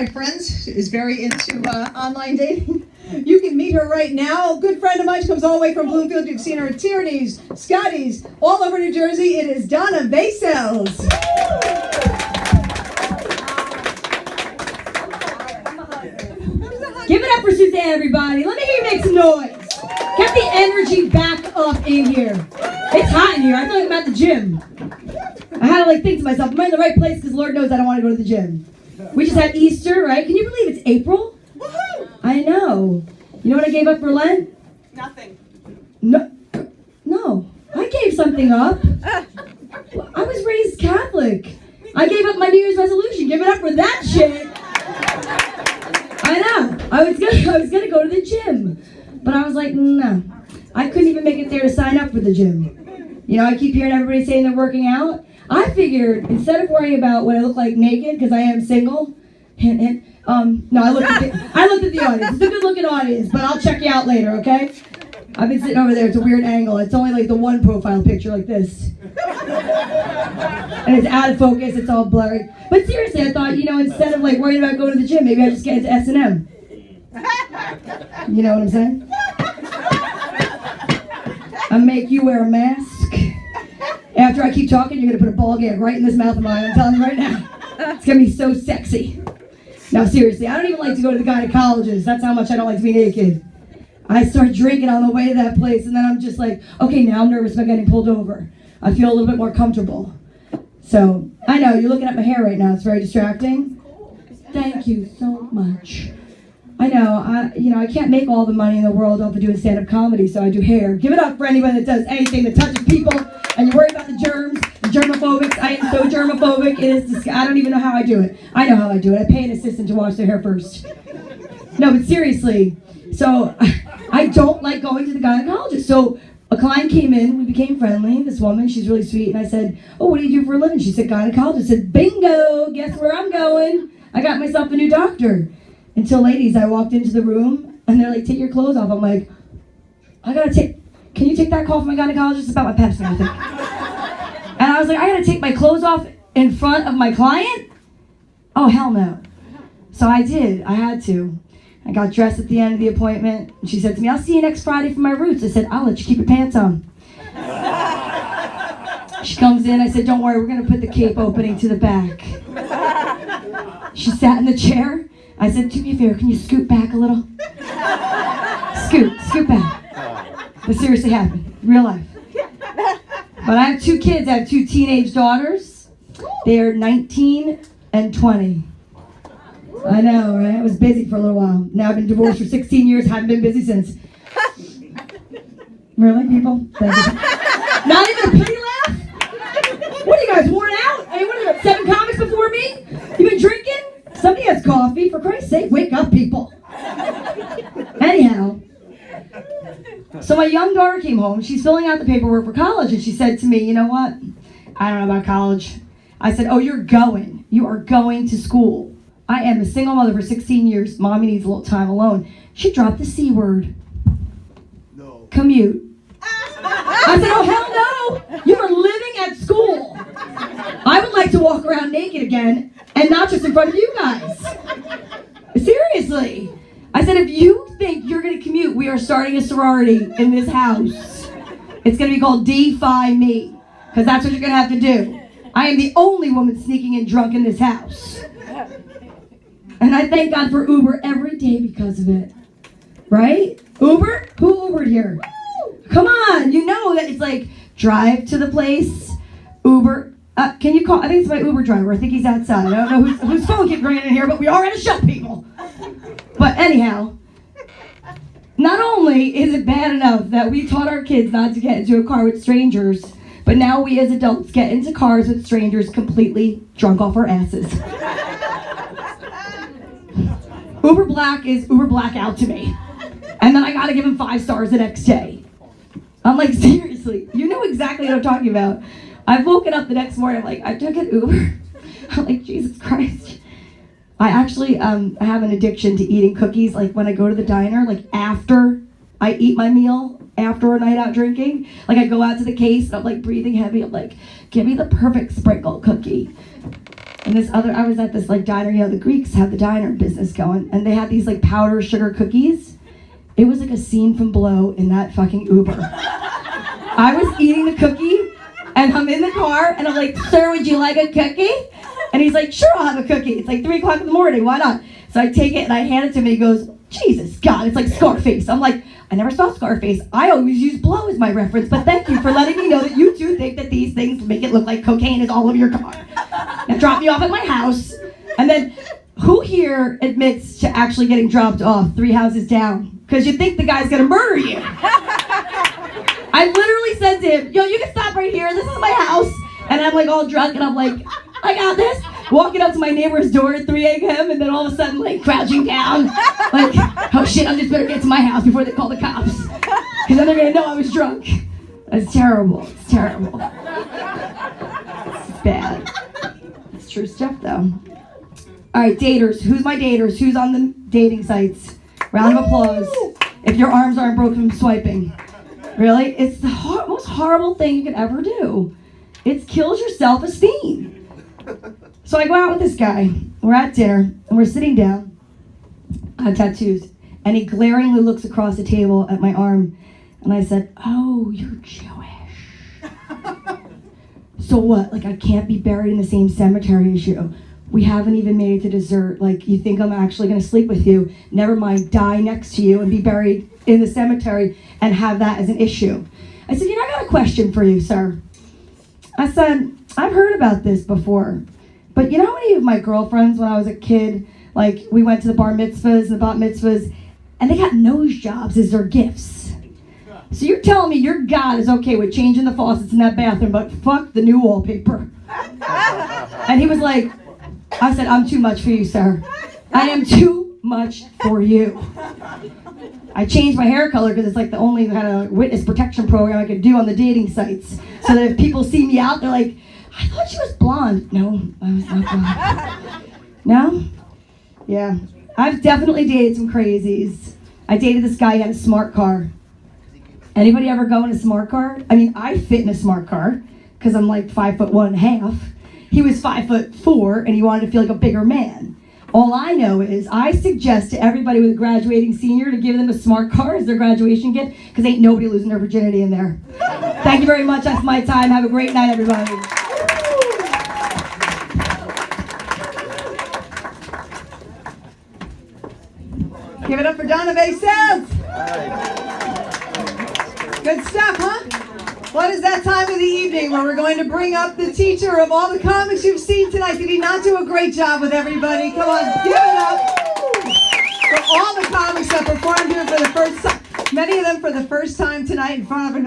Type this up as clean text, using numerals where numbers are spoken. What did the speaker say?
my friends is very into online dating. You can meet her right now. A good friend of mine. She comes all the way from Bloomfield. You've seen her at Tierney's, Scotty's, all over New Jersey. It is Donna Vasels. Give it up for Suzanne, everybody. Let me hear you make some noise. Get the energy back up in here. It's hot in here. I feel like I'm at the gym. I had to think to myself, am I in the right place? Because Lord knows I don't want to go to the gym. We just had Easter, right? Can you believe it's April? Woohoo! I know. You know what I gave up for Lent? Nothing. No. I gave something up. I was raised Catholic. I gave up my New Year's resolution. Give it up for that shit. I know. I was gonna go to the gym, but I was like, no. I couldn't even make it there to sign up for the gym. You know, I keep hearing everybody saying they're working out. I figured instead of worrying about what I look like naked because I am single, no, I looked at the audience. It's a good looking audience, but I'll check you out later, okay? I've been sitting over there. It's a weird angle. It's only like the one profile picture like this. And it's out of focus. It's all blurry. But seriously, I thought, instead of worrying about going to the gym, maybe I just get into S&M. You know what I'm saying? I make you wear a mask. After I keep talking, you're going to put a ball gag right in this mouth of mine. I'm telling you right now. It's going to be so sexy. Now, seriously, I don't even like to go to the gynecologist. That's how much I don't like to be naked. I start drinking on the way to that place, and then I'm just like, okay, now I'm nervous about getting pulled over. I feel a little bit more comfortable. So, I know, you're looking at my hair right now. It's very distracting. Thank you so much. I know, I can't make all the money in the world off of doing stand-up comedy, so I do hair. Give it up for anyone that does anything that touches people, and you're worried about the germs, the germophobics. I am so germophobic, I don't even know how I do it. I know how I do it. I pay an assistant to wash their hair first. No, but seriously, so I don't like going to the gynecologist. So a client came in, we became friendly, this woman, she's really sweet, and I said, oh, what do you do for a living? She said, gynecologist. I said, bingo, guess where I'm going? I got myself a new doctor. Until, ladies, I walked into the room, and they're like, take your clothes off. I'm like, can you take that call from my gynecologist? It's about my Pepsi, I think. And I was like, I gotta take my clothes off in front of my client? Oh, hell no. So I did, I had to. I got dressed at the end of the appointment, and she said to me, I'll see you next Friday for my roots. I said, I'll let you keep your pants on. She comes in, I said, don't worry, we're gonna put the cape opening to the back. She sat in the chair. I said, do me a favor, can you scoot back a little? Scoot back. This seriously happened, real life. But I have 2 kids, I have 2 teenage daughters. They are 19 and 20. I know, right? I was busy for a little while. Now I've been divorced for 16 years, haven't been busy since. Really, people? Thank you. Not even a pity laugh? What are you guys, worn out? Anyone have 7 comics before me? You been drinking? Somebody has coffee. For Christ's sake, wake up, people. Anyhow, so my young daughter came home. She's filling out the paperwork for college, and she said to me, you know what? I don't know about college. I said, oh, you're going. You are going to school. I am a single mother for 16 years. Mommy needs a little time alone. She dropped the C word. No. Commute. I said, oh, hell no. You are living at school. I would like to walk around naked again, and not just in front of you guys. Seriously. I said, if you think you're going to commute, we are starting a sorority in this house. It's going to be called Defy Me, because that's what you're going to have to do. I am the only woman sneaking in drunk in this house. And I thank God for Uber every day because of it. Right? Uber? Who Ubered here? Come on. You know that it's like drive to the place, Uber. Can you call? I think it's my Uber driver. I think he's outside. I don't know whose phone keeps ringing in here, but we are at a show, people. But anyhow, not only is it bad enough that we taught our kids not to get into a car with strangers, but now we as adults get into cars with strangers completely drunk off our asses. Uber Black is Uber Blackout to me. And then I gotta give him 5 stars the next day. I'm like, seriously, you know exactly what I'm talking about. I've woken up the next morning, I'm like, I took an Uber. I'm like, Jesus Christ. I actually I have an addiction to eating cookies, like when I go to the diner, like after I eat my meal, after a night out drinking. Like I go out to the case and I'm like breathing heavy. I'm like, give me the perfect sprinkle cookie. And I was at this like diner, you know, the Greeks have the diner business going, and they had these like powder sugar cookies. It was like a scene from Blow in that fucking Uber. I was eating the cookie, and I'm in the car, and I'm like, sir, would you like a cookie? And he's like, sure, I'll have a cookie. It's like 3 o'clock in the morning, why not? So I take it and I hand it to him, and he goes, Jesus, God, it's like Scarface. I'm like, I never saw Scarface. I always use Blow as my reference, but thank you for letting me know that you two think that these things make it look like cocaine is all over your car. Now drop me off at my house, and then who here admits to actually getting dropped off 3 houses down? Because you think the guy's gonna murder you. I literally said to him, yo, you can stop right here, this is my house. And I'm like all drunk, and I'm like, I got this. Walking up to my neighbor's door at 3 a.m. and then all of a sudden like crouching down. Like, oh shit, I just better get to my house before they call the cops. Because then they're gonna know I was drunk. It's terrible, it's terrible. It's bad. It's true stuff though. All right, daters, who's my daters? Who's on the dating sites? Round of applause. If your arms aren't broken from swiping. Really? It's the most horrible thing you could ever do. It kills your self-esteem. So I go out with this guy. We're at dinner, and we're sitting down. I have tattoos. And he glaringly looks across the table at my arm. And I said, oh, you're Jewish. So what? Like, I can't be buried in the same cemetery as you. We haven't even made it to dessert. Like, you think I'm actually going to sleep with you. Never mind, die next to you and be buried in the cemetery and have that as an issue. I said, you know, I got a question for you, sir. I said, I've heard about this before, but you know how many of my girlfriends when I was a kid, like we went to the bar mitzvahs and the bat mitzvahs, and they got nose jobs as their gifts. So you're telling me your God is okay with changing the faucets in that bathroom, but fuck the new wallpaper. And he was like, I said, I'm too much for you, sir. I am too much for you. I changed my hair color because it's like the only kind of witness protection program I could do on the dating sites. So that if people see me out, they're like, I thought she was blonde. No, I was not blonde. No? Yeah. I've definitely dated some crazies. I dated this guy who had a smart car. Anybody ever go in a smart car? I mean, I fit in a smart car because I'm like 5'1.5". He was 5'4", and he wanted to feel like a bigger man. All I know is I suggest to everybody with a graduating senior to give them a smart car as their graduation gift, because ain't nobody losing their virginity in there. Thank you very much. That's my time. Have a great night, everybody. Give it up for Donna Vassell. Good stuff, huh? What is that time of the evening where we're going to bring up the teacher of all the comics you've seen tonight? Did he not do a great job with everybody? Come on, give it up for all the comics that performed here for the first time. Many of them for the first time tonight in front of